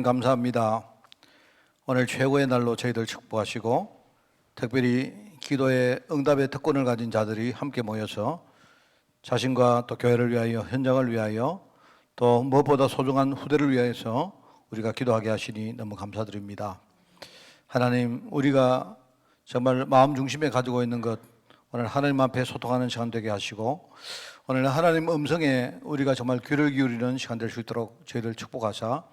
감사합니다. 오늘 최고의 날로 저희들 축복하시고 특별히 기도의 응답의 특권을 가진 자들이 함께 모여서 자신과 또 교회를 위하여, 현장을 위하여, 또 무엇보다 소중한 후대를 위해서 우리가 기도하게 하시니 너무 감사드립니다. 하나님, 우리가 정말 마음 중심에 가지고 있는 것, 오늘 하나님 앞에 소통하는 시간 되게 하시고, 오늘 하나님 음성에 우리가 정말 귀를 기울이는 시간 될 수 있도록 저희를 축복하사,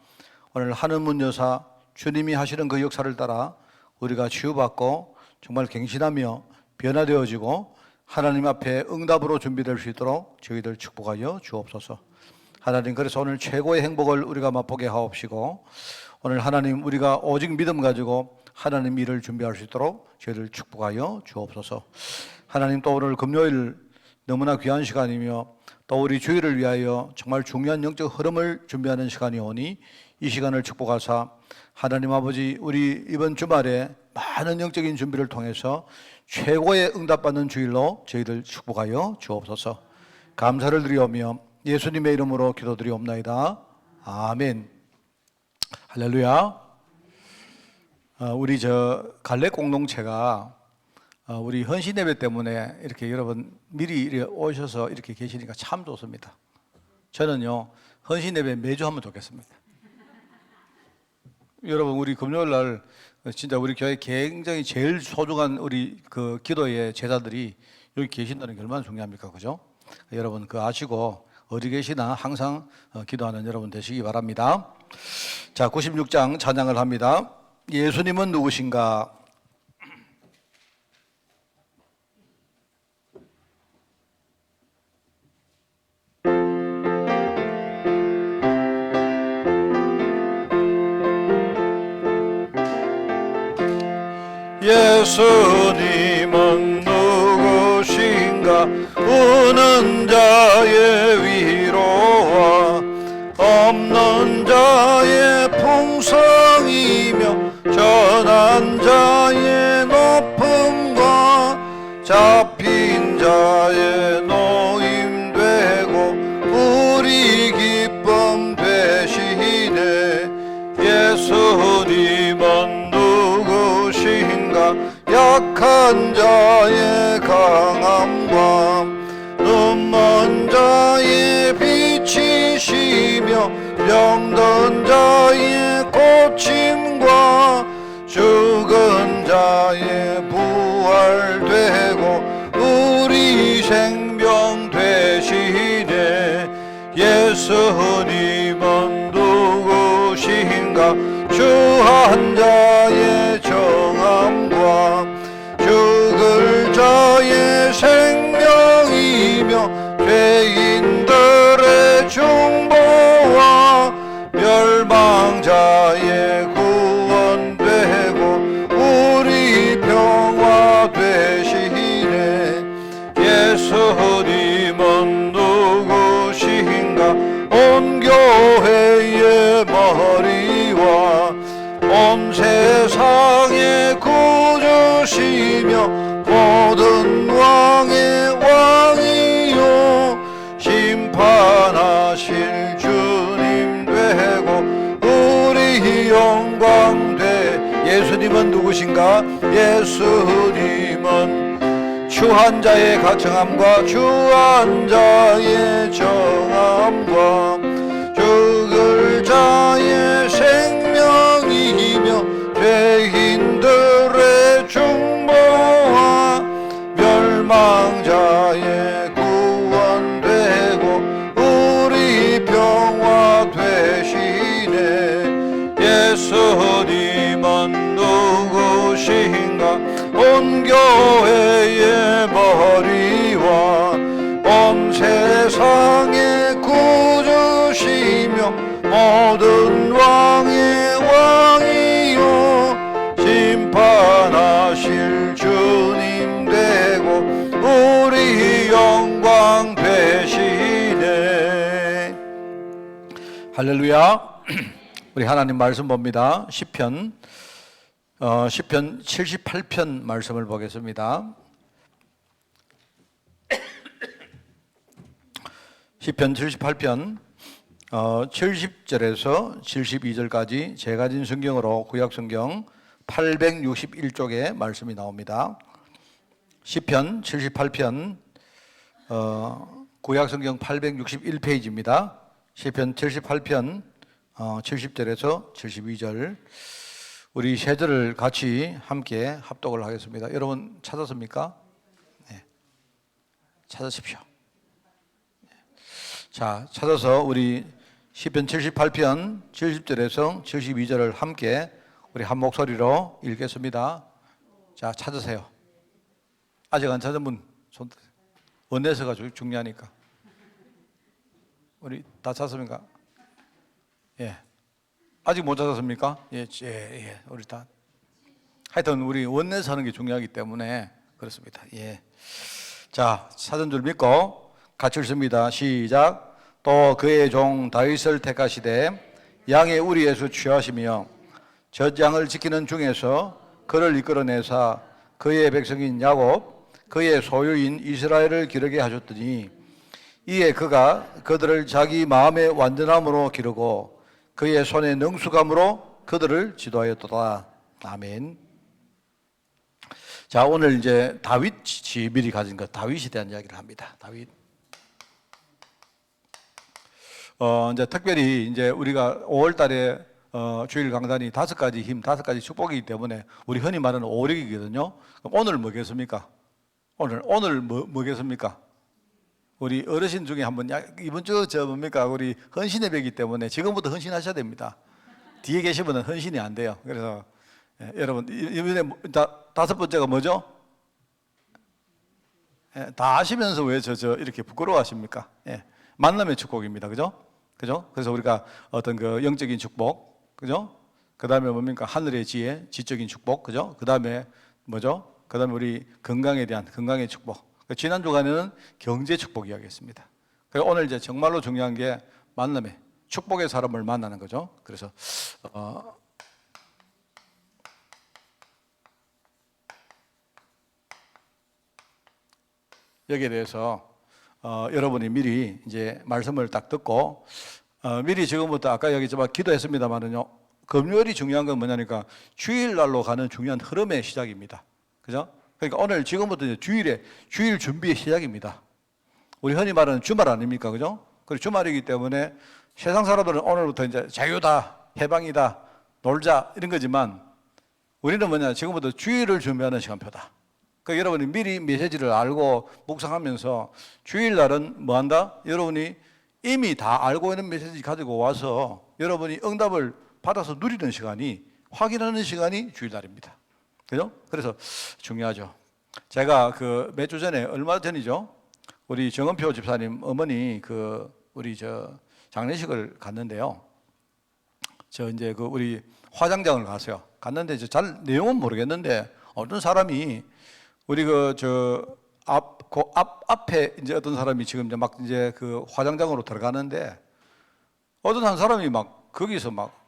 오늘 한은문 여사 주님이 하시는 그 역사를 따라 우리가 치유받고 정말 갱신하며 변화되어지고 하나님 앞에 응답으로 준비될 수 있도록 저희들 축복하여 주옵소서. 하나님, 그래서 오늘 최고의 행복을 우리가 맛보게 하옵시고, 오늘 하나님 우리가 오직 믿음 가지고 하나님 일을 준비할 수 있도록 저희들 축복하여 주옵소서. 하나님, 또 오늘 금요일 너무나 귀한 시간이며 또 우리 주일을 위하여 정말 중요한 영적 흐름을 준비하는 시간이 오니 이 시간을 축복하사 하나님 아버지, 우리 이번 주말에 많은 영적인 준비를 통해서 최고의 응답받는 주일로 저희들 축복하여 주옵소서. 감사를 드리오며 예수님의 이름으로 기도드리옵나이다. 아멘. 할렐루야. 우리 갈래 공동체가 우리 헌신 예배 때문에 이렇게 여러분 미리 오셔서 이렇게 계시니까 참 좋습니다. 저는요, 헌신 예배 매주 하면 좋겠습니다. 여러분, 우리 금요일 날 진짜 우리 교회 굉장히 제일 소중한 우리 그 기도의 제자들이 여기 계신다는 게 얼마나 중요합니까? 그죠? 여러분 그거 아시고 어디 계시나 항상 기도하는 여러분 되시기 바랍니다. 자, 96장 찬양을 합니다. 예수님은 누구신가? 예수님은 누구신가? 우는 자의 위로와 없는 자의 풍성이며 전한 자의 높음과 잡힌 자의 노임되고 우리 기쁨 되시네. 예수님은 누구신가? 약한 자의 강함과 눈먼 자의 빛이시며 병든 자의 고침과 죽은 자의 부활되고 우리 생명 되시네. 예수님은 누구신가? 주한 자의 정함과 죽을 자의 생명이며 죄인들의 중보와 멸망자의 구원되고 우리 평화 되시네. 예수님은 누구신가? 온 교회의 머리와 온 세상의 구주시며 모든 왕의 왕이요 심판하실 주님 되고 우리 영광 돼. 예수님은 누구신가? 예수님은 주한 자의 정함과 주한 자의 정함과 죽을 자의 생명이며 죄인들의 중보와 멸망자의 구원되고 우리 평화 되시네. 예수님은 누구신가? 온 교회의 머리와 온 세상의 구주시며 모든 왕의 왕이요 심판하실 주님 되고 우리 영광 되시네. 할렐루야. 우리 하나님 말씀 봅니다. 시편 78편 말씀을 보겠습니다. 시편 78편 70절에서 72절까지 제가 진 성경으로 구약성경 861쪽에 말씀이 나옵니다. 시편 78편 구약성경 861페이지입니다. 시편 78편 70절에서 72절 우리 세 절을 같이 함께 합독을 하겠습니다. 여러분 찾았습니까? 네. 찾으십시오. 자, 찾아서 우리 시편 78편 70절에서 72절을 함께 우리 한 목소리로 읽겠습니다. 자, 찾으세요. 아직 안 찾은 분 손 드세요. 원내서가 중요하니까. 우리 다 찾았습니까? 예. 아직 못 찾았습니까? 예. 우리 다. 하여튼 우리 원내서 하는 게 중요하기 때문에 그렇습니다. 예. 자, 찾은 줄 믿고 같이 읽습니다. 시작. 또 그의 종 다윗을 택하시되 양의 우리에서 취하시며 젖양을 지키는 중에서 그를 이끌어내사 그의 백성인 야곱 그의 소유인 이스라엘을 기르게 하셨더니 이에 그가 그들을 자기 마음의 완전함으로 기르고 그의 손의 능수감으로 그들을 지도하였도다. 아멘. 자, 오늘 이제 다윗이 미리 가진 것, 다윗에 대한 이야기를 합니다. 다윗. 이제 특별히 이제 우리가 5월 달에 주일 강단이 5가지 힘, 5가지 축복이기 때문에 우리 흔히 말하는 오력이거든요. 그럼 오늘 뭐겠습니까? 오늘 뭐겠습니까? 우리 어르신 중에 한번 이번 주 뭡니까? 우리 헌신의 벽이기 때문에 지금부터 헌신하셔야 됩니다. 뒤에 계신 분은 헌신이 안 돼요. 그래서 여러분 이번에 5번째가 뭐죠? 다 아시면서 왜 저 이렇게 부끄러워하십니까? 만남의 축복입니다. 그죠? 그래서 우리가 어떤 그 영적인 축복, 그죠? 그 다음에 뭡니까? 하늘의 지혜, 지적인 축복, 그죠? 그 다음에 뭐죠? 그 다음에 우리 건강에 대한 건강의 축복. 지난 주간에는 경제 축복 이야기했습니다. 그리고 오늘 이제 정말로 중요한 게 만남의 축복의 사람을 만나는 거죠. 그래서 여기에 대해서 여러분이 미리 이제 말씀을 딱 듣고 미리 지금부터 아까 여기 좀 기도했습니다만은요. 금요일이 중요한 건 뭐냐니까 주일날로 가는 중요한 흐름의 시작입니다. 그죠? 그러니까 오늘 지금부터 이제 주일 준비의 시작입니다. 우리 흔히 말하는 주말 아닙니까? 그죠? 그리고 주말이기 때문에 세상 사람들은 오늘부터 이제 자유다, 해방이다, 놀자 이런 거지만 우리는 뭐냐? 지금부터 주일을 준비하는 시간표다. 그러니까 여러분이 미리 메시지를 알고 묵상하면서 주일날은 뭐 한다? 여러분이 이미 다 알고 있는 메시지 가지고 와서 여러분이 응답을 받아서 누리는 시간이 확인하는 시간이 주일날입니다. 그죠? 그래서 중요하죠. 제가 그 몇 주 전에 얼마 전이죠. 우리 정은표 집사님 어머니 우리 장례식을 갔는데요. 이제 우리 화장장을 갔어요. 갔는데 잘 내용은 모르겠는데 어떤 사람이 우리 앞에 이제 어떤 사람이 지금 이제 그 화장장으로 들어가는데 어떤 한 사람이 막 거기서 막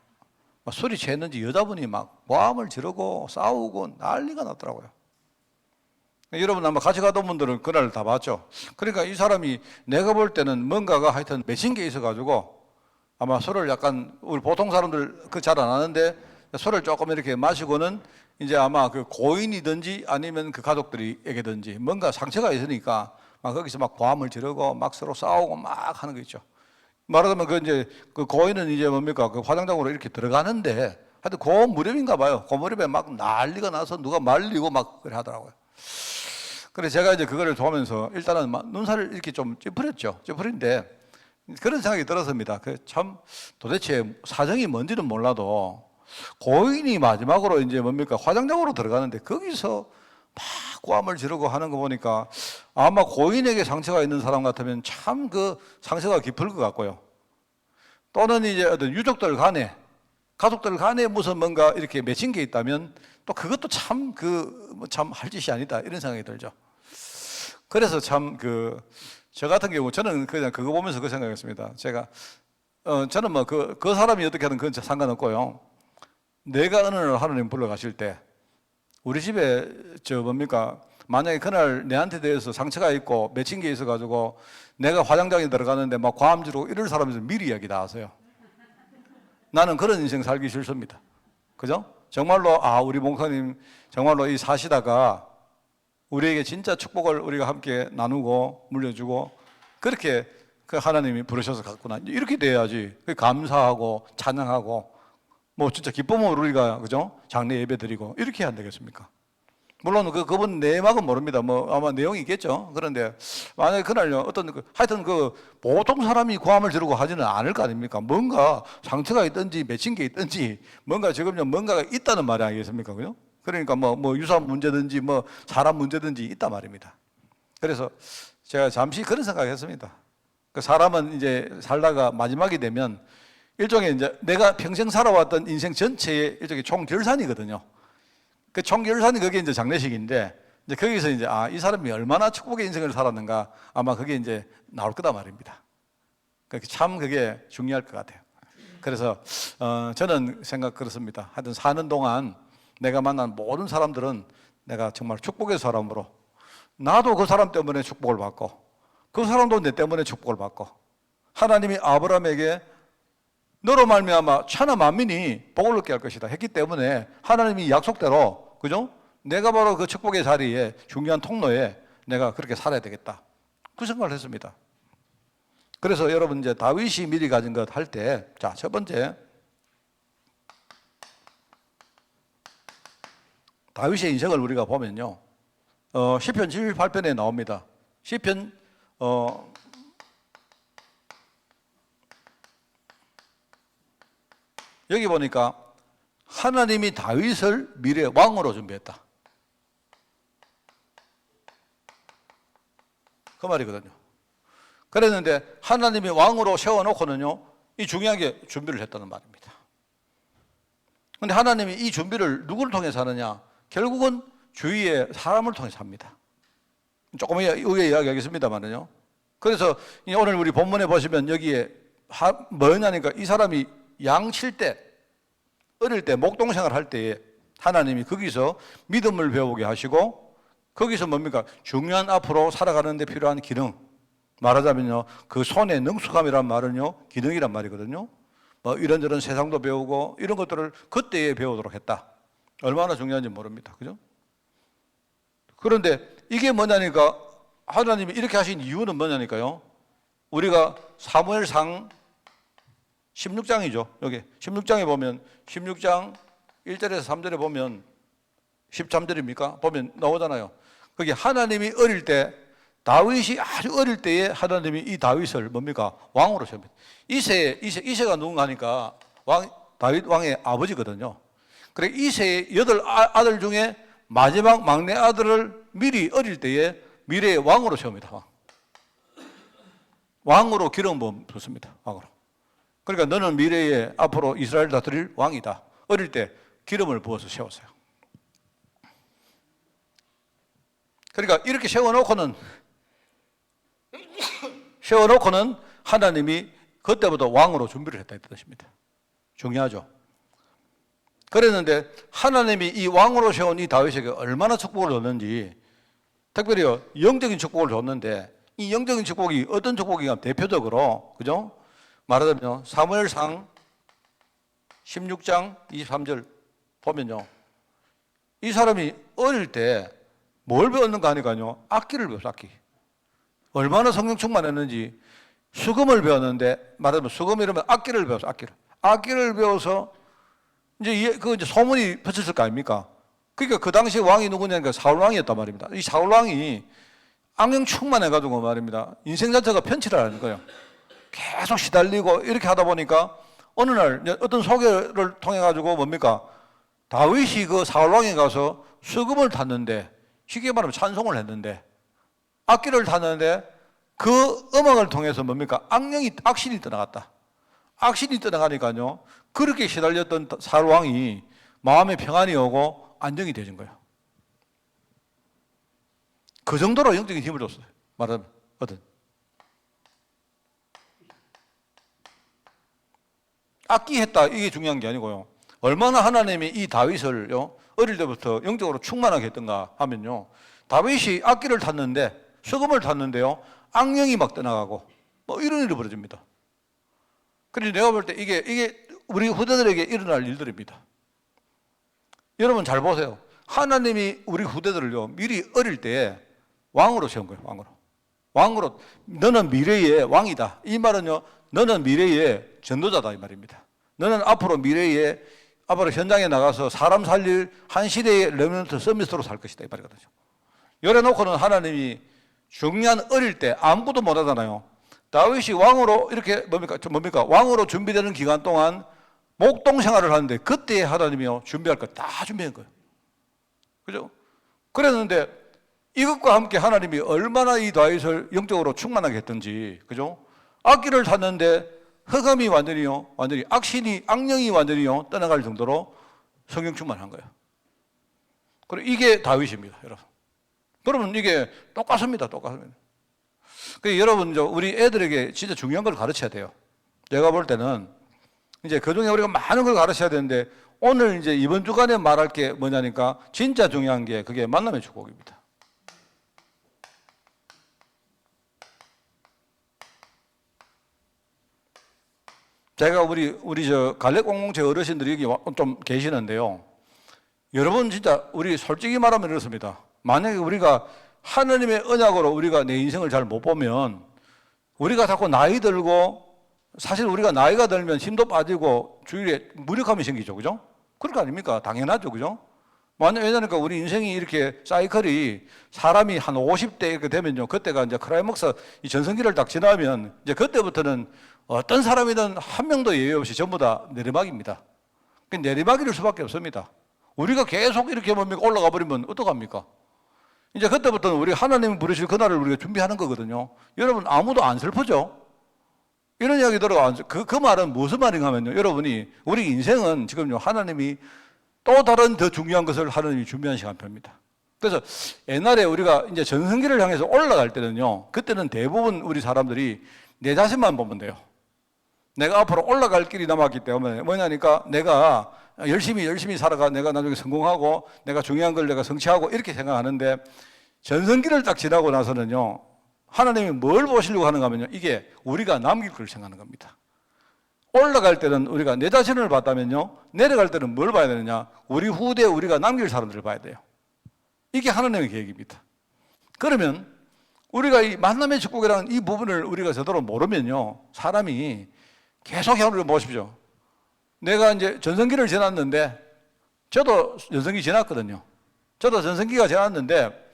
소리 쳤는지 여자분이 막 고함을 지르고 싸우고 난리가 났더라고요. 여러분 아마 같이 가던 분들은 그날 다 봤죠. 그러니까 이 사람이 내가 볼 때는 뭔가가 하여튼 맺힌 게 있어가지고 아마 술을 약간 우리 보통 사람들 잘 안 하는데 술을 조금 이렇게 마시고는 이제 아마 그 고인이든지 아니면 그 가족들에게든지 뭔가 상처가 있으니까 막 거기서 막 고함을 지르고 막 서로 싸우고 막 하는 거 있죠. 말하자면 그 고인은 이제 뭡니까? 그 화장장으로 이렇게 들어가는데 하여튼 그 무렵인가 봐요. 그 무렵에 막 난리가 나서 누가 말리고 막 그래 하더라고요. 그래서 제가 이제 그거를 보면서 일단은 막 눈살을 이렇게 좀 찌푸렸죠. 찌푸린데 그런 생각이 들었습니다. 참 도대체 사정이 뭔지는 몰라도 고인이 마지막으로 이제 뭡니까? 화장장으로 들어가는데 거기서 막 고함을 지르고 하는 거 보니까 아마 고인에게 상처가 있는 사람 같으면 참 그 상처가 깊을 것 같고요. 또는 이제 어떤 유족들 간에, 가족들 간에 무슨 뭔가 이렇게 맺힌 게 있다면 또 그것도 참 할 짓이 아니다 이런 생각이 들죠. 그래서 참 저 같은 경우 저는 그냥 그거 보면서 그 생각했습니다. 저는 뭐 그 사람이 어떻게 하든 그건 상관없고요. 내가 어느 날 하나님 불러가실 때 우리 집에 뭡니까? 만약에 그날 내한테 대해서 상처가 있고 맺힌 게 있어가지고 내가 화장장에 들어가는데 막 과음지로 이럴 사람에서 미리 이야기 다 하세요. 나는 그런 인생 살기 싫습니다. 그죠? 정말로 우리 목사님 정말로 이 사시다가 우리에게 진짜 축복을 우리가 함께 나누고 물려주고 그렇게 그 하나님이 부르셔서 갔구나. 이렇게 돼야지. 감사하고 찬양하고 뭐 진짜 기쁨으로 우리가 그죠? 장례 예배 드리고 이렇게 해야 안 되겠습니까? 물론 그분 내막은 모릅니다. 뭐 아마 내용이 있겠죠. 그런데 만약에 그날요 하여튼 보통 사람이 고함을 지르고 하지는 않을 거 아닙니까? 뭔가 상처가 있든지 맺힌 게 있든지 뭔가 지금요 뭔가가 있다는 말이 아니겠습니까? 그죠? 그러니까 뭐 유산 문제든지 뭐 사람 문제든지 있단 말입니다. 그래서 제가 잠시 그런 생각했습니다. 그 사람은 이제 살다가 마지막이 되면 일종의 이제 내가 평생 살아왔던 인생 전체의 일종의 총결산이거든요. 그 총결산이 그게 이제 장례식인데 이제 거기서 이제 이 사람이 얼마나 축복의 인생을 살았는가 아마 그게 이제 나올 거다 말입니다. 참 그게 중요할 것 같아요. 그래서 저는 생각 그렇습니다. 하여튼 사는 동안 내가 만난 모든 사람들은 내가 정말 축복의 사람으로 나도 그 사람 때문에 축복을 받고 그 사람도 내 때문에 축복을 받고 하나님이 아브라함에게 너로 말미암아 천하 만민이 복을 얻게 할 것이다 했기 때문에 하나님이 약속대로 그죠? 내가 바로 그 축복의 자리에 중요한 통로에 내가 그렇게 살아야 되겠다 그 생각을 했습니다. 그래서 여러분 이제 다윗이 미리 가진 것 할 때 자, 첫 번째 다윗의 인생을 우리가 보면요 시편 78편에 나옵니다. 시편 여기 보니까 하나님이 다윗을 미래 왕으로 준비했다. 그 말이거든요. 그랬는데 하나님이 왕으로 세워놓고는요, 이 중요한 게 준비를 했다는 말입니다. 그런데 하나님이 이 준비를 누구를 통해서 하느냐? 결국은 주위의 사람을 통해서 합니다. 조금 후에 이야기하겠습니다만요. 그래서 오늘 우리 본문에 보시면 여기에 뭐냐니까 이 사람이 양 칠 때, 어릴 때 목동생활 할 때에 하나님이 거기서 믿음을 배우게 하시고 거기서 뭡니까? 중요한 앞으로 살아가는 데 필요한 기능, 말하자면요 그 손의 능숙함이란 말은요 기능이란 말이거든요. 뭐 이런저런 세상도 배우고 이런 것들을 그때에 배우도록 했다. 얼마나 중요한지 모릅니다. 그죠? 그런데 이게 뭐냐니까 하나님이 이렇게 하신 이유는 뭐냐니까요. 우리가 사무엘상 16장이죠. 여기 16장에 보면 16장 1절에서 3절에 보면 13절입니까? 보면 나오잖아요. 거기 하나님이 어릴 때 다윗이 아주 어릴 때에 하나님이 이 다윗을 뭡니까? 왕으로 세웁니다. 이세가 누군가 하니까 다윗 왕의 아버지거든요. 그래 이세의 8아들 중에 마지막 막내 아들을 미리 어릴 때에 미래의 왕으로 세웁니다. 왕으로 기름 부음 붓습니다. 왕으로. 그러니까 너는 미래에 앞으로 이스라엘 다스릴 왕이다. 어릴 때 기름을 부어서 세웠어요. 그러니까 이렇게 세워놓고는 하나님이 그때부터 왕으로 준비를 했다 이 뜻입니다. 중요하죠. 그랬는데 하나님이 이 왕으로 세운 이 다윗에게 얼마나 축복을 줬는지, 특별히 영적인 축복을 줬는데 이 영적인 축복이 어떤 축복인가 대표적으로 그죠? 말하자면 사무엘상 16장 23절 보면요 이 사람이 어릴 때 뭘 배웠는가 하니까요 악기를 배웠어. 악기. 얼마나 성령 충만했는지 수금을 배웠는데 말하자면 수금이라면 악기를 배웠어. 악기를 배워서 이제 소문이 퍼졌을 거 아닙니까? 그러니까 그 당시 왕이 누구냐니까 사울 왕이었단 말입니다. 이 사울 왕이 악령 충만해가지고 말입니다. 인생 자체가 편치라는 거예요. 계속 시달리고 이렇게 하다 보니까 어느 날 어떤 소개를 통해 가지고 뭡니까? 다윗이 그 사울 왕에 가서 수금을 탔는데 쉽게 말하면 찬송을 했는데 악기를 탔는데 그 음악을 통해서 뭡니까? 악신이 떠나갔다. 악신이 떠나가니까요. 그렇게 시달렸던 사울 왕이 마음에 평안이 오고 안정이 되는 거예요. 그 정도로 영적인 힘을 줬어요. 말하자면 악기했다 이게 중요한 게 아니고요. 얼마나 하나님이 이 다윗을요 어릴 때부터 영적으로 충만하게 했던가 하면요. 다윗이 악기를 탔는데, 수금을 탔는데요, 악령이 막 떠나가고 뭐 이런 일이 벌어집니다. 그래서 내가 볼 때 이게 우리 후대들에게 일어날 일들입니다. 여러분 잘 보세요. 하나님이 우리 후대들을요, 미리 어릴 때 왕으로 세운 거예요. 왕으로. 너는 미래의 왕이다. 이 말은요, 너는 미래의 전도자다 이 말입니다. 너는 앞으로 미래의 앞으로 현장에 나가서 사람 살릴 한 시대의 레미넌트 서밋으로 살 것이다 이 말이거든요. 열어놓고는 하나님이 중요한 어릴 때 아무것도 못하잖아요. 다윗이 왕으로 이렇게 뭡니까? 왕으로 준비되는 기간 동안 목동 생활을 하는데, 그때 하나님이요, 준비할 거 다 준비한 거예요. 그죠? 그랬는데 이것과 함께 하나님이 얼마나 이 다윗을 영적으로 충만하게 했던지, 그죠? 악기를 탔는데 흑암이 완전히 악령이 완전히요 떠나갈 정도로 성령 충만한 거예요. 그리고 이게 다윗입니다, 여러분. 그러면 이게 똑같습니다. 그래서 여러분, 우리 애들에게 진짜 중요한 걸 가르쳐야 돼요. 제가 볼 때는 이제 그중에 우리가 많은 걸 가르쳐야 되는데, 오늘 이제 이번 주간에 말할 게 뭐냐니까, 진짜 중요한 게 그게 만남의 축복입니다. 제가 우리 갈래 공동체 어르신들이 여기 좀 계시는데요. 여러분 진짜 우리 솔직히 말하면 이렇습니다. 만약에 우리가 하나님의 언약으로 우리가 내 인생을 잘 못 보면, 우리가 자꾸 나이 들고, 사실 우리가 나이가 들면 힘도 빠지고 주위에 무력함이 생기죠. 그죠? 그럴 거 아닙니까? 당연하죠. 그죠? 왜냐니까 우리 인생이 이렇게 사이클이 사람이 한 50대 이렇게 되면요, 그때가 이제 크라이맥스 이 전성기를 딱 지나면 이제 그때부터는 어떤 사람이든 한 명도 예외 없이 전부 다 내리막입니다. 내리막일 수밖에 없습니다. 우리가 계속 이렇게 올라가 버리면 어떡합니까? 이제 그때부터는 우리 하나님 부르실 그날을 우리가 준비하는 거거든요. 여러분 아무도 안 슬프죠? 이런 이야기 들어가. 그 말은 무슨 말인가 하면요, 여러분이 우리 인생은 지금요, 하나님이 또 다른 더 중요한 것을 하나님이 준비한 시간표입니다. 그래서 옛날에 우리가 이제 전성기를 향해서 올라갈 때는요, 그때는 대부분 우리 사람들이 내 자신만 보면 돼요. 내가 앞으로 올라갈 길이 남았기 때문에 뭐냐니까, 내가 열심히 살아가 내가 나중에 성공하고 내가 중요한 걸 내가 성취하고 이렇게 생각하는데, 전성기를 딱 지나고 나서는요, 하나님이 뭘 보시려고 하는가 하면요, 이게 우리가 남길 걸 생각하는 겁니다. 올라갈 때는 우리가 내 자신을 봤다면요, 내려갈 때는 뭘 봐야 되느냐, 우리 후대에 우리가 남길 사람들을 봐야 돼요. 이게 하나님의 계획입니다. 그러면 우리가 이 만남의 축복이라는 이 부분을 우리가 제대로 모르면요, 사람이 계속 하나님을 보십시오. 내가 이제 전성기를 지났는데, 저도 전성기 지났거든요. 저도 전성기가 지났는데,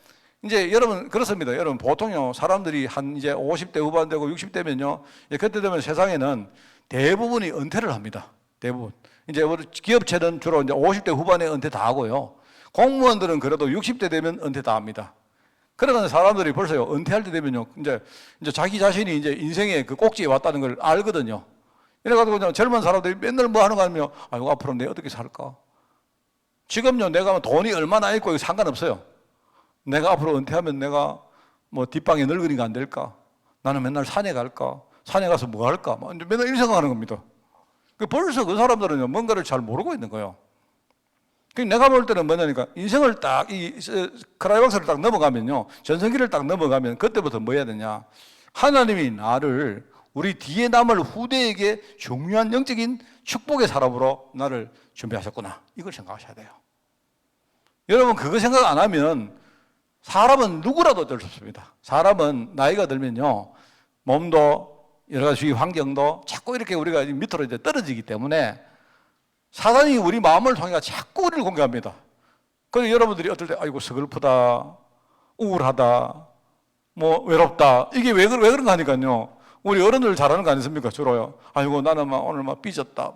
이제 여러분 그렇습니다. 여러분 보통요, 사람들이 한 이제 50대 후반 되고 60대면요, 그때 되면 세상에는 대부분이 은퇴를 합니다. 대부분. 이제 우리 기업체는 주로 이제 50대 후반에 은퇴 다 하고요. 공무원들은 그래도 60대 되면 은퇴 다 합니다. 그러면 사람들이 벌써요, 은퇴할 때 되면요, 이제 자기 자신이 이제 인생의 그 꼭지에 왔다는 걸 알거든요. 이래가지고 그냥 젊은 사람들이 맨날 뭐 하는가 하면, 아이고, 앞으로 내가 어떻게 살까? 지금요, 내가 돈이 얼마나 있고 상관없어요. 내가 앞으로 은퇴하면 내가 뭐 뒷방에 늙으니까 안 될까? 나는 맨날 산에 갈까? 산에 가서 뭐 할까? 맨날 이런 생각하는 겁니다. 벌써 그 사람들은요, 뭔가를 잘 모르고 있는 거예요. 내가 볼 때는 뭐냐니까, 인생을 딱, 이 크라이박스를 딱 넘어가면요, 전성기를 딱 넘어가면 그때부터 뭐 해야 되냐? 하나님이 나를 우리 뒤에 남을 후대에게 중요한 영적인 축복의 사람으로 나를 준비하셨구나. 이걸 생각하셔야 돼요. 여러분 그거 생각 안 하면 사람은 누구라도 어쩔 수 없습니다. 사람은 나이가 들면요, 몸도 여러 가지 주위 환경도 자꾸 이렇게 우리가 밑으로 이제 떨어지기 때문에 사단이 우리 마음을 통해 자꾸 우리를 공격합니다. 그래서 여러분들이 어떨 때 아이고 서글프다, 우울하다, 뭐 외롭다, 이게 왜 그런가 하니까요, 우리 어른들 잘하는 거 아니십니까? 주로요. 아이고 나는 막 오늘 막 삐졌다,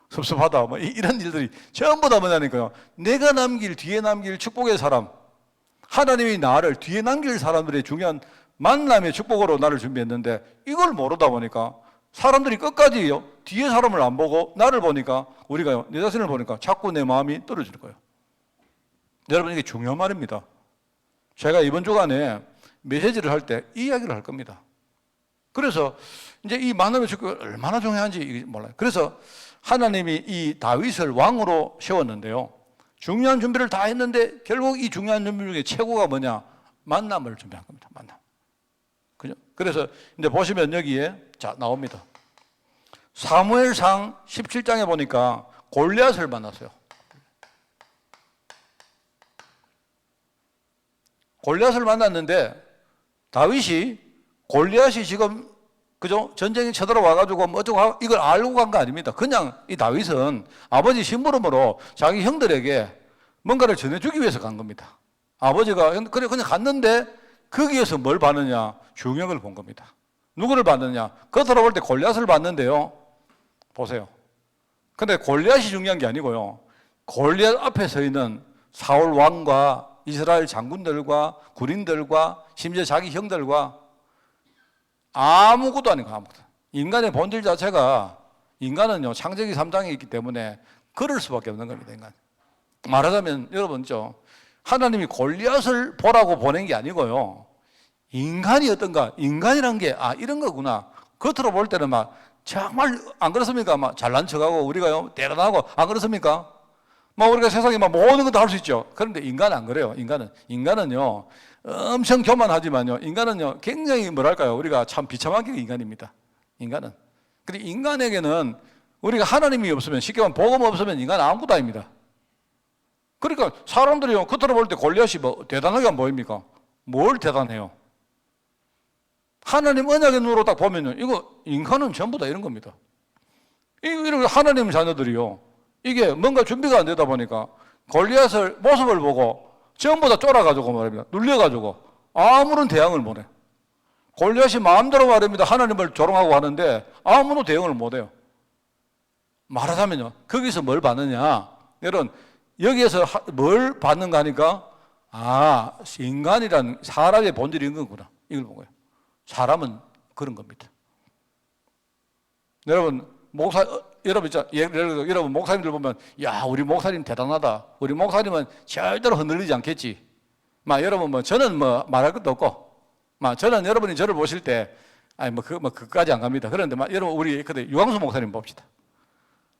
섭섭하다, 뭐 이런 일들이 전부 다 뭐냐니까요, 내가 뒤에 남길 축복의 사람, 하나님이 나를 뒤에 남길 사람들의 중요한 만남의 축복으로 나를 준비했는데, 이걸 모르다 보니까 사람들이 끝까지요, 뒤에 사람을 안 보고 나를 보니까, 우리가요, 내 자신을 보니까 자꾸 내 마음이 떨어지는 거예요. 여러분 이게 중요한 말입니다. 제가 이번 주간에 메시지를 할 때 이 이야기를 할 겁니다. 그래서 이제 이 만남의 축복이 얼마나 중요한지 몰라요. 그래서 하나님이 이 다윗을 왕으로 세웠는데요, 중요한 준비를 다 했는데 결국 이 중요한 준비 중에 최고가 뭐냐? 만남을 준비한 겁니다. 만남. 그죠? 그래서 이제 보시면 여기에 자 나옵니다. 사무엘상 17장에 보니까 골리앗을 만났어요. 골리앗을 만났는데 다윗이 골리앗이 지금 그죠? 전쟁이 쳐들어와가지고 뭐 어쩌고 이걸 알고 간 거 아닙니다. 그냥 이 다윗은 아버지 심부름으로 자기 형들에게 뭔가를 전해주기 위해서 간 겁니다. 아버지가 그래 그냥 갔는데 거기에서 뭘 봤느냐? 중형을 본 겁니다. 누구를 봤느냐? 겉으로 볼 때 골리앗을 봤는데요. 보세요. 근데 골리앗이 중요한 게 아니고요. 골리앗 앞에 서 있는 사울 왕과 이스라엘 장군들과 군인들과 심지어 자기 형들과 아무것도 아니고 아무것도. 인간의 본질 자체가 인간은요 창세기 3장에 있기 때문에 그럴 수밖에 없는 겁니다. 인간. 말하자면 여러분 하나님이 골리앗을 보라고 보낸 게 아니고요. 인간이 어떤가? 인간이란 게 이런 거구나. 겉으로 볼 때는 막 정말 안 그렇습니까? 막 잘난 척하고 우리가요 대단하고 안 그렇습니까? 막 우리가 세상에 막 모든 걸 다 할 수 있죠. 그런데 인간은 안 그래요. 인간은요 엄청 교만하지만요. 인간은요 굉장히 뭐랄까요? 우리가 참 비참한 게 인간입니다. 인간은. 근데 인간에게는 우리가 하나님이 없으면 쉽게 말하면 복음 없으면 인간은 아무것도 아닙니다. 그러니까 사람들이요 겉으로 볼 때 골리앗이 뭐 대단하게 안 보입니까? 뭘 대단해요? 하나님 언약의 눈으로 딱 보면요 이거 인간은 전부 다 이런 겁니다. 이런 하나님 자녀들이요 이게 뭔가 준비가 안 되다 보니까 골리앗을 모습을 보고 전부 다 쫄아가지고 말입니다. 눌려가지고 아무런 대응을 못해. 골리앗이 마음대로 말입니다. 하나님을 조롱하고 하는데 아무도 대응을 못해요. 말하자면요 거기서 뭘 받느냐? 여러분 여기에서 뭘 받는가 하니까 인간이란 사람의 본질이 있는 거구나. 이걸 본 거예요. 사람은 그런 겁니다. 여러분 여러분 목사님들 보면 야 우리 목사님 대단하다. 우리 목사님은 절대로 흔들리지 않겠지. 여러분 저는 말할 것도 없고 저는 여러분이 저를 보실 때 그까지 안 갑니다. 그런데 여러분 우리 그때 유광수 목사님 봅시다.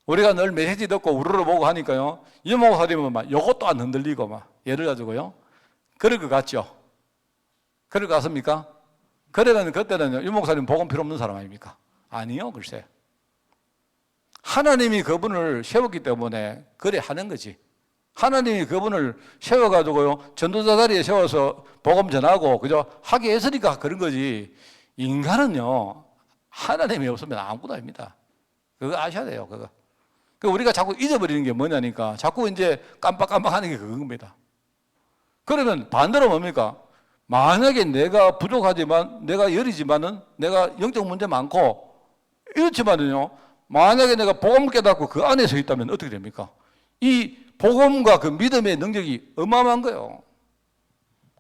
우리가 늘 메시지 듣고 우르르 보고 하니까요 이 목사님은 요것도 안 흔들리고 예를 가지고요 그럴 것 같죠? 그럴 것 같습니까? 그때는 이 목사님 복음 필요 없는 사람 아닙니까? 아니요, 글쎄. 하나님이 그분을 세웠기 때문에 그래 하는 거지. 하나님이 그분을 세워가지고요 전도자 자리에 세워서 복음 전하고 그죠 하게 했으니까 그런 거지. 인간은요 하나님이 없으면 아무것도 아닙니다. 그거 아셔야 돼요. 그거. 우리가 자꾸 잊어버리는 게 뭐냐니까 자꾸 이제 깜빡깜빡하는 게 그겁니다. 그러면 반대로 뭡니까? 만약에 내가 부족하지만 내가 여리지만은 내가 영적 문제 많고 이렇지만은요 만약에 내가 복음을 깨닫고 그 안에 서 있다면 어떻게 됩니까? 이 복음과 그 믿음의 능력이 어마어마한 거예요.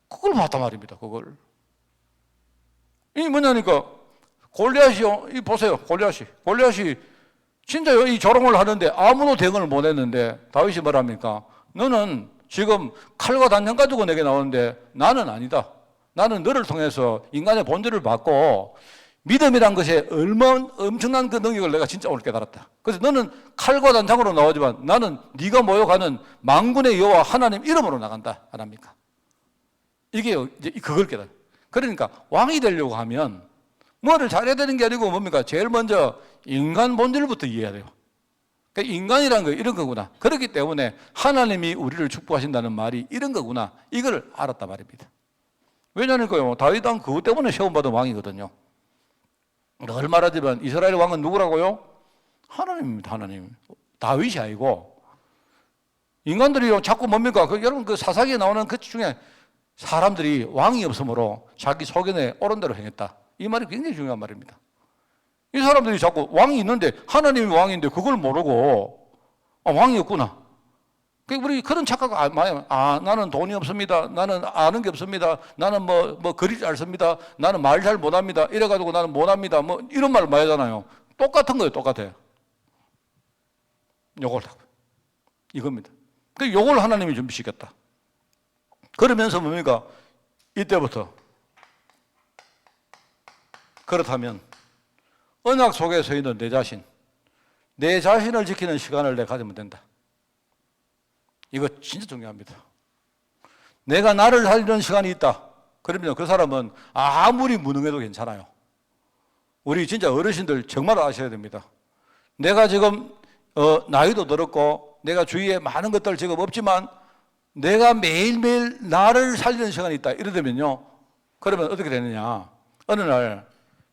그걸 봤단 말입니다. 그걸. 이 뭐냐니까 골리앗이요. 이 보세요. 골리앗이 진짜요. 이 조롱을 하는데 아무도 대응을 못 했는데 다윗이 뭐랍니까? 너는 지금 칼과 단장 가지고 내게 나오는데 나는 아니다. 나는 너를 통해서 인간의 본질을 받고 믿음이란 것에 엄청난 그 능력을 내가 진짜 오늘 깨달았다. 그래서 너는 칼과 단장으로 나오지만 나는 네가 모여가는 만군의 여호와 하나님 이름으로 나간다. 안 합니까? 이게 이제 그걸 깨달아. 그러니까 왕이 되려고 하면 뭐를 잘해야 되는 게 아니고 뭡니까? 제일 먼저 인간 본질부터 이해해야 돼요. 그러니까 인간이란 거 이런 거구나. 그렇기 때문에 하나님이 우리를 축복하신다는 말이 이런 거구나. 이걸 알았단 말입니다. 왜냐니까요. 다윗 왕 그것 때문에 세움받은 왕이거든요. 늘 말하지만 이스라엘 왕은 누구라고요? 하나님입니다. 하나님. 다윗이 아니고 인간들이요 자꾸 뭡니까? 여러분 그 사사기에 나오는 그 중에 사람들이 왕이 없으므로 자기 소견에 옳은 대로 행했다. 이 말이 굉장히 중요한 말입니다. 이 사람들이 자꾸 왕이 있는데 하나님이 왕인데 그걸 모르고 왕이 없구나. 우리 그런 착각 많이 나는 돈이 없습니다. 나는 아는 게 없습니다. 나는 뭐 글이 짧습니다. 나는 말 잘 못합니다. 이래가지고 나는 못합니다. 이런 말 많이 하잖아요. 똑같은 거예요. 똑같아요. 요걸 이겁니다. 요걸 하나님이 준비시켰다. 그러면서 뭡니까? 이때부터 그렇다면 언약 속에 서 있는 내 자신을 지키는 시간을 내가 가지면 된다. 이거 진짜 중요합니다. 내가 나를 살리는 시간이 있다. 그러면 그 사람은 아무리 무능해도 괜찮아요. 우리 진짜 어르신들 정말 아셔야 됩니다. 내가 지금 나이도 들었고 내가 주위에 많은 것들 지금 없지만 내가 매일매일 나를 살리는 시간이 있다 이러면요, 그러면 어떻게 되느냐, 어느 날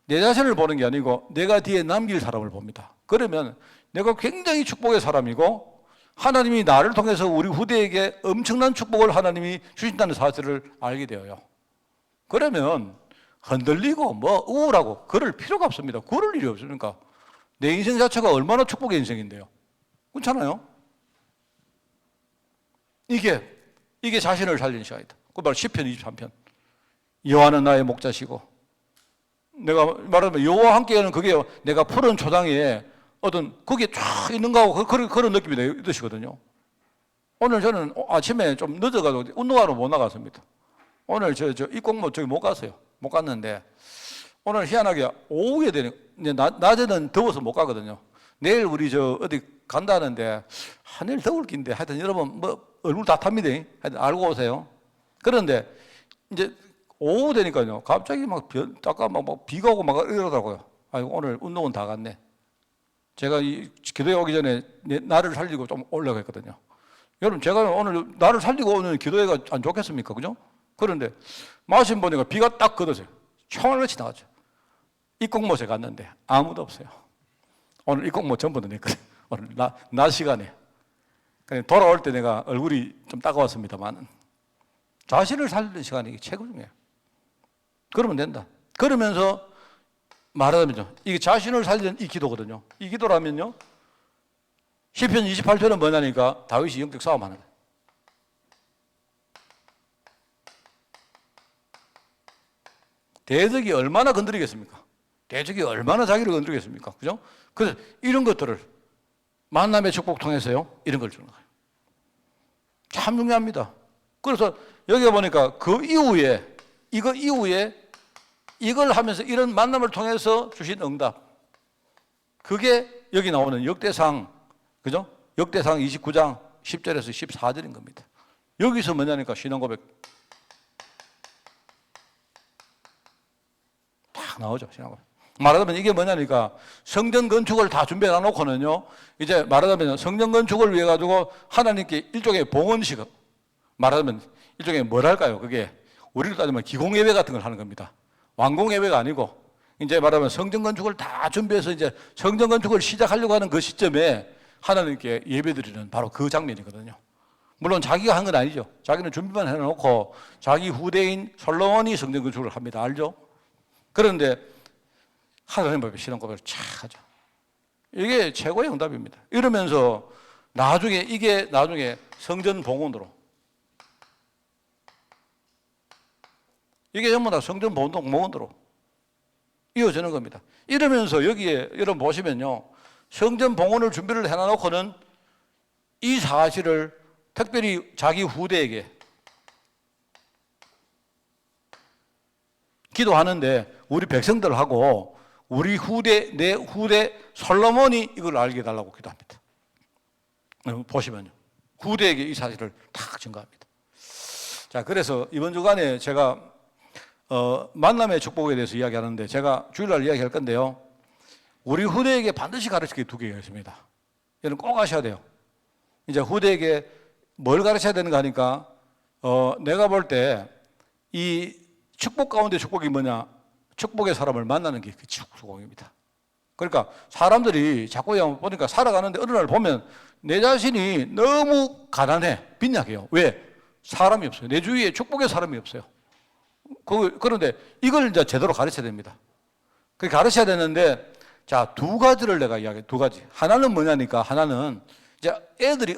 내 자신을 보는 게 아니고 내가 뒤에 남길 사람을 봅니다. 그러면 내가 굉장히 축복의 사람이고 하나님이 나를 통해서 우리 후대에게 엄청난 축복을 하나님이 주신다는 사실을 알게 되어요. 그러면 흔들리고 뭐 우울하고 그럴 필요가 없습니다. 그럴 일이 없으니까 내 인생 자체가 얼마나 축복의 인생인데요. 그렇잖아요. 이게 자신을 살리는 시간이다. 그 바로 시편 23편. 여호와는 나의 목자시고, 내가 말하면 여호와 함께하는 그게 내가 푸른 초장에 어떤 그게 쫙 있는 거하고 그런 느낌이 드시거든요. 오늘 저는 아침에 좀 늦어가지고 운동하러 못 나갔습니다. 오늘 이 공모 저기 못 갔어요. 못 갔는데 오늘 희한하게 오후에 되는, 낮에는 더워서 못 가거든요. 내일 우리 어디 간다는데 내일 더울 긴데 하여튼 여러분 뭐 얼굴 다 탑니다. 하여튼 알고 오세요. 그런데 이제 오후 되니까요, 갑자기 잠깐 비가 오고 막 이러더라고요. 아이고, 오늘 운동은 다 갔네. 제가 이 기도에 오기 전에 나를 살리고 좀 오려고 했거든요. 여러분, 제가 오늘 나를 살리고 오는 기도회가 안 좋겠습니까? 그죠? 그런데 마침 보니까 비가 딱 걷어져요. 총알같이 나왔죠. 입공모에 갔는데 아무도 없어요. 오늘 입공모 전부 다 냈거든요. 오늘 낮 시간에. 돌아올 때 내가 얼굴이 좀 따가웠습니다만, 자신을 살리는 시간이 최고중이에요. 그러면 된다. 그러면서 말하자면요, 이게 자신을 살리는 이 기도거든요. 이 기도라면요, 시편 28편은 뭐냐니까 다윗이 영적 싸움하는 거예요. 대적이 얼마나 건드리겠습니까? 대적이 얼마나 자기를 건드리겠습니까? 그죠? 그래서 이런 것들을 만남의 축복 통해서요, 이런 걸 주는 거예요. 참 중요합니다. 그래서 여기 보니까 그 이후에 이걸 하면서 이런 만남을 통해서 주신 응답, 그게 여기 나오는 역대상, 그죠? 역대상 29장 10절에서 14절인 겁니다. 여기서 뭐냐니까 신앙 고백 딱 나오죠. 신앙 고백. 말하자면 이게 뭐냐니까 성전 건축을 다 준비해 놔놓고는요, 이제 말하자면 성전 건축을 위해 가지고 하나님께 일종의 봉헌식, 말하자면 일종의 뭐랄까요? 그게 우리로 따지면 기공예배 같은 걸 하는 겁니다. 완공예배가 아니고, 이제 말하면 성전 건축을 다 준비해서 이제 성전 건축을 시작하려고 하는 그 시점에 하나님께 예배드리는 바로 그 장면이거든요. 물론 자기가 한 건 아니죠. 자기는 준비만 해놓고 자기 후대인 솔로몬이 성전 건축을 합니다. 알죠? 그런데 하나님 앞에 신앙 고백을 착 하죠. 이게 최고의 응답입니다. 이러면서 이게 나중에 성전 봉헌으로, 이게 전부 다 성전 봉헌으로 이어지는 겁니다. 이러면서 여기에 여러분 보시면요, 성전 봉헌을 준비를 해놔놓고는 이 사실을 특별히 자기 후대에게 기도하는데 우리 백성들하고 우리 내 후대 솔로몬이 이걸 알게 해달라고 기도합니다. 보시면요, 후대에게 이 사실을 탁 증거합니다. 자, 그래서 이번 주간에 제가 만남의 축복에 대해서 이야기하는데 제가 주일날 이야기할 건데요, 우리 후대에게 반드시 가르칠 게 두 개가 있습니다. 여러분 꼭 아셔야 돼요. 이제 후대에게 뭘 가르쳐야 되는가 하니까 내가 볼 때 이 축복 가운데 축복이 뭐냐, 축복의 사람을 만나는 게 그 축복입니다. 그러니까 사람들이 자꾸 보니까 살아가는데 어느 날 보면 내 자신이 너무 가난해, 빈약해요. 왜? 사람이 없어요. 내 주위에 축복의 사람이 없어요. 그런데 이걸 이제 제대로 가르쳐야 됩니다. 그 가르쳐야 되는데, 자, 두 가지를 내가 이야기해. 두 가지. 하나는 뭐냐니까, 하나는 이제 애들이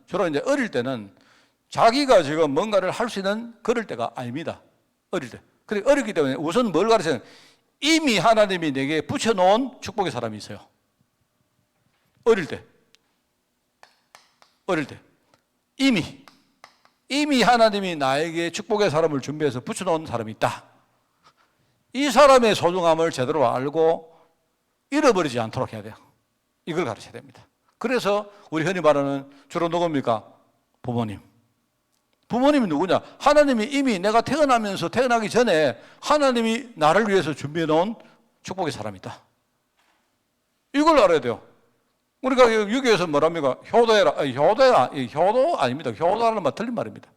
주로 이제 어릴 때는 자기가 지금 뭔가를 할 수 있는 그럴 때가 아닙니다. 어릴 때. 근데 어렸기 때문에 우선 뭘 가르쳐야 되냐, 이미 하나님이 내게 붙여놓은 축복의 사람이 있어요. 어릴 때. 이미 하나님이 나에게 축복의 사람을 준비해서 붙여놓은 사람이 있다. 이 사람의 소중함을 제대로 알고 잃어버리지 않도록 해야 돼요. 이걸 가르쳐야 됩니다. 그래서 우리 흔히 말하는 주로 누굽니까? 부모님. 부모님이 누구냐? 하나님이 이미 내가 태어나면서 태어나기 전에 하나님이 나를 위해서 준비해 놓은 축복의 사람이다. 이걸 알아야 돼요. 우리가 유교에서 뭐랍니까? 효도해라. 효도 아닙니다. 효도라는 말 틀린 말입니다.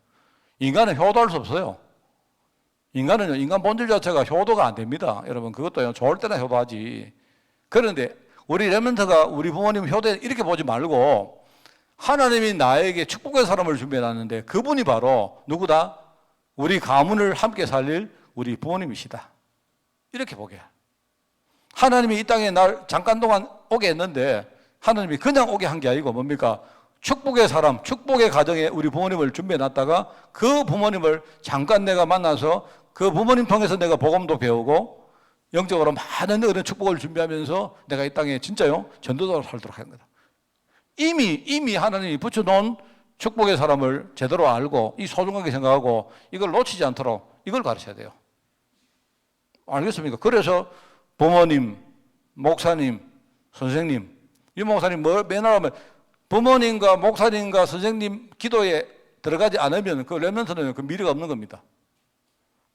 인간은 효도할 수 없어요. 인간은요, 인간 본질 자체가 효도가 안 됩니다. 여러분, 그것도 좋을 때나 효도하지. 그런데 우리 렘넌트가 우리 부모님 효도에 이렇게 보지 말고 하나님이 나에게 축복의 사람을 준비해 놨는데 그분이 바로 누구다? 우리 가문을 함께 살릴 우리 부모님이시다. 이렇게 보게. 하나님이 이 땅에 날 잠깐 동안 오게 했는데 하나님이 그냥 오게 한 게 아니고 뭡니까? 축복의 사람, 축복의 가정에 우리 부모님을 준비해 놨다가 그 부모님을 잠깐 내가 만나서 그 부모님 통해서 내가 복음도 배우고 영적으로 많은 그런 축복을 준비하면서 내가 이 땅에 진짜요 전도자로 살도록 하는 거다. 이미 하나님이 붙여놓은 축복의 사람을 제대로 알고 이 소중하게 생각하고 이걸 놓치지 않도록 이걸 가르쳐야 돼요. 알겠습니까? 그래서 부모님, 목사님, 선생님, 이 목사님 뭐 맨날 하면 부모님과 목사님과 선생님 기도에 들어가지 않으면 그 렘넌트는 그 미래가 없는 겁니다.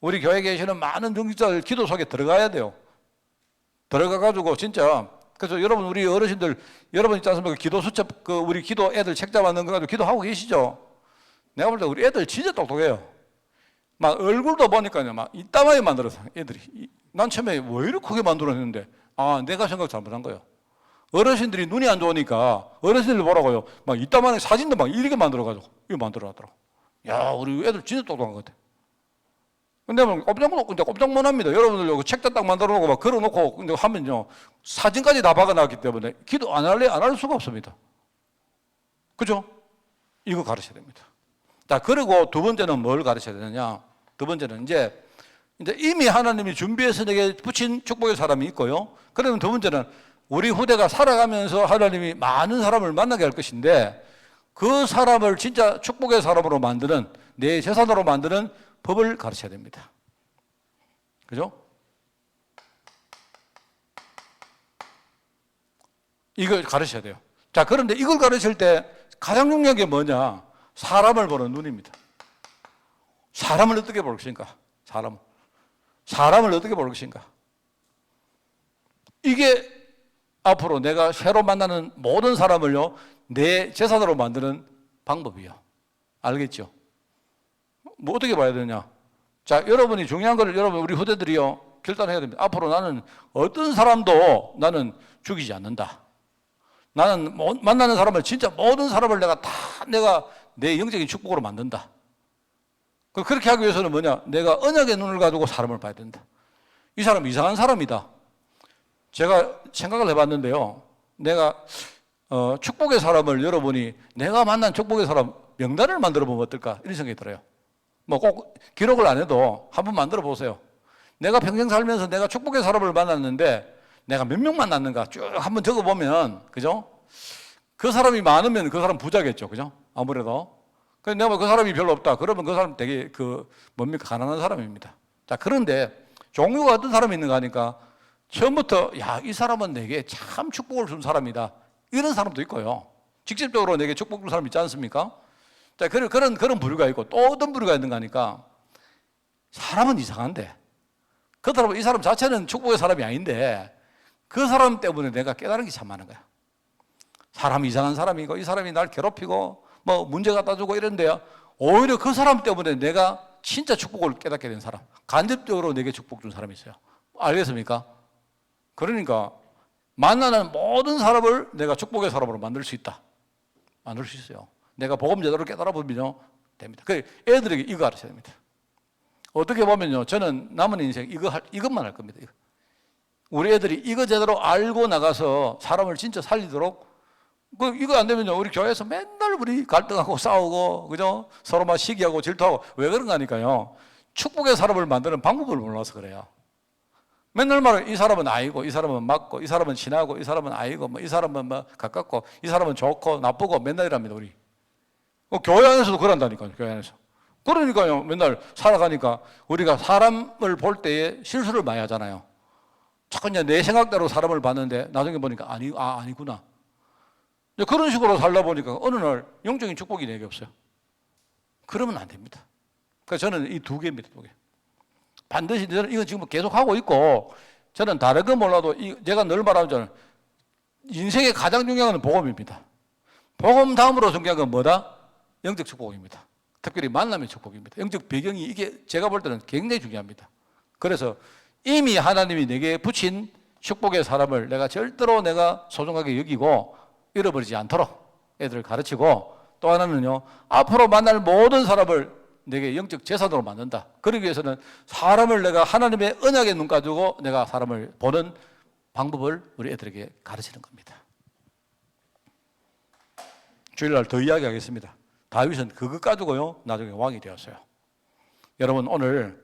우리 교회에 계시는 많은 중직자들 기도 속에 들어가야 돼요. 들어가가지고 진짜 그래서 여러분 우리 어르신들 여러분 있지 않습니까? 기도 수첩 그 우리 기도 애들 책 잡아놓은 거 가지고 기도하고 계시죠? 내가 볼 때 우리 애들 진짜 똑똑해요. 막 얼굴도 보니까요 막 이따만하게 만들어서 애들이 난 처음에 왜 이렇게 크게 만들어냈는데 내가 생각 잘못한 거예요. 어르신들이 눈이 안 좋으니까 어르신들 보라고요. 막 이따만하게 사진도 막 이렇게 만들어가지고 이거 만들어놨더라고. 야 우리 애들 진짜 똑똑한 것 같아. 근데 꼼짝 못 합니다. 여러분들 그 책도 딱 만들어 놓고 막 걸어 놓고 근데 하면요. 사진까지 다 박아 놨기 때문에 기도 안 할 수가 없습니다. 그죠? 이거 가르쳐야 됩니다. 자, 그리고 두 번째는 뭘 가르쳐야 되느냐? 두 번째는 이제 이미 하나님이 준비해서 내게 붙인 축복의 사람이 있고요. 그러면 두 번째는 우리 후대가 살아가면서 하나님이 많은 사람을 만나게 할 것인데 그 사람을 진짜 축복의 사람으로 만드는 내 재산으로 만드는 법을 가르쳐야 됩니다. 그죠? 이걸 가르쳐야 돼요. 자, 그런데 이걸 가르칠 때 가장 중요한 게 뭐냐? 사람을 보는 눈입니다. 사람을 어떻게 볼 것인가? 사람을 어떻게 볼 것인가? 이게 앞으로 내가 새로 만나는 모든 사람을요, 내 재산으로 만드는 방법이에요. 알겠죠? 뭐 어떻게 봐야 되냐? 자, 여러분이 중요한 거를 여러분 우리 후대들이요 결단해야 됩니다. 앞으로 나는 어떤 사람도 나는 죽이지 않는다. 나는 만나는 사람을 진짜 모든 사람을 내가 내 영적인 축복으로 만든다. 그렇게 하기 위해서는 뭐냐? 내가 언약의 눈을 가지고 사람을 봐야 된다. 이 사람 이상한 사람이다. 제가 생각을 해봤는데요. 내가 축복의 사람을 여러분이 내가 만난 축복의 사람 명단을 만들어 보면 어떨까? 이런 생각이 들어요. 뭐 꼭 기록을 안 해도 한번 만들어 보세요. 내가 평생 살면서 내가 축복의 사람을 만났는데 내가 몇 명 만났는가 쭉 한번 적어 보면, 그죠? 그 사람이 많으면 그 사람 부자겠죠, 그죠? 아무래도. 그래서 내가 그 사람이 별로 없다. 그러면 그 사람 되게 가난한 사람입니다. 자, 그런데 종류가 어떤 사람이 있는가 하니까 처음부터 이 사람은 내게 참 축복을 준 사람이다. 이런 사람도 있고요. 직접적으로 내게 축복 준 사람 있지 않습니까? 자, 그런 부류가 있고 또 어떤 부류가 있는가 하니까 사람은 이상한데 그렇다고 이 사람 자체는 축복의 사람이 아닌데 그 사람 때문에 내가 깨달은 게 참 많은 거야. 사람이 이상한 사람이고 이 사람이 날 괴롭히고 뭐 문제 갖다 주고 이런데요. 오히려 그 사람 때문에 내가 진짜 축복을 깨닫게 된 사람, 간접적으로 내게 축복 준 사람이 있어요. 알겠습니까? 그러니까 만나는 모든 사람을 내가 축복의 사람으로 만들 수 있다. 만들 수 있어요. 내가 복음 제대로 깨달아 보면요 됩니다. 그 애들에게 이거 가르쳐야 됩니다. 어떻게 보면요, 저는 남은 인생 이것만 할 겁니다. 우리 애들이 이거 제대로 알고 나가서 사람을 진짜 살리도록, 이거 안 되면요, 우리 교회에서 맨날 우리 갈등하고 싸우고, 그죠? 서로 막 시기하고 질투하고, 왜 그런가 하니까요, 축복의 사람을 만드는 방법을 몰라서 그래요. 맨날 말해, 이 사람은 아이고, 이 사람은 맞고, 이 사람은 친하고, 이 사람은 아이고, 이 사람은 가깝고, 이 사람은 좋고, 나쁘고, 맨날 이랍니다, 우리. 교회 안에서도 그런다니까요, 교회 안에서. 그러니까요, 맨날 살아가니까 우리가 사람을 볼 때에 실수를 많이 하잖아요. 자꾸 이제 내 생각대로 사람을 봤는데 나중에 보니까 아니구나. 그런 식으로 살다 보니까 어느 날 영적인 축복이 내게 없어요. 그러면 안 됩니다. 그래서 저는 이 두 개입니다. 두 개. 반드시 저는 이건 지금 계속 하고 있고, 저는 다른 건 몰라도 제가 늘 말하면 인생의 가장 중요한 건 복음입니다. 복음 다음으로 중요한 건 뭐다? 영적 축복입니다. 특별히 만남의 축복입니다. 영적 배경이 이게 제가 볼 때는 굉장히 중요합니다. 그래서 이미 하나님이 내게 붙인 축복의 사람을 내가 절대로 내가 소중하게 여기고 잃어버리지 않도록 애들을 가르치고, 또 하나는요, 앞으로 만날 모든 사람을 내게 영적 재산으로 만든다. 그러기 위해서는 사람을 내가 하나님의 언약의 눈 가지고 내가 사람을 보는 방법을 우리 애들에게 가르치는 겁니다. 주일날 더 이야기하겠습니다. 다윗은 그것 가지고요 나중에 왕이 되었어요. 여러분 오늘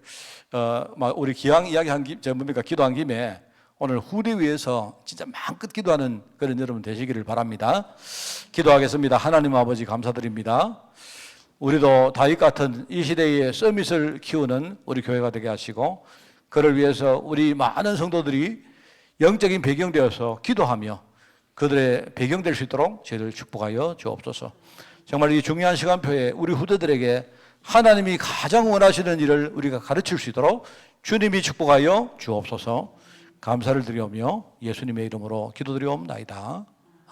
우리 기왕 이야기한 기도한 김에 오늘 후대 위해서 진짜 마음껏 기도하는 그런 여러분 되시기를 바랍니다. 기도하겠습니다. 하나님 아버지 감사드립니다. 우리도 다윗 같은 이 시대의 서밋을 키우는 우리 교회가 되게 하시고, 그를 위해서 우리 많은 성도들이 영적인 배경 되어서 기도하며 그들의 배경 될 수 있도록 저희를 축복하여 주옵소서. 정말 이 중요한 시간표에 우리 후대들에게 하나님이 가장 원하시는 일을 우리가 가르칠 수 있도록 주님이 축복하여 주옵소서. 감사를 드리오며 예수님의 이름으로 기도드리옵나이다.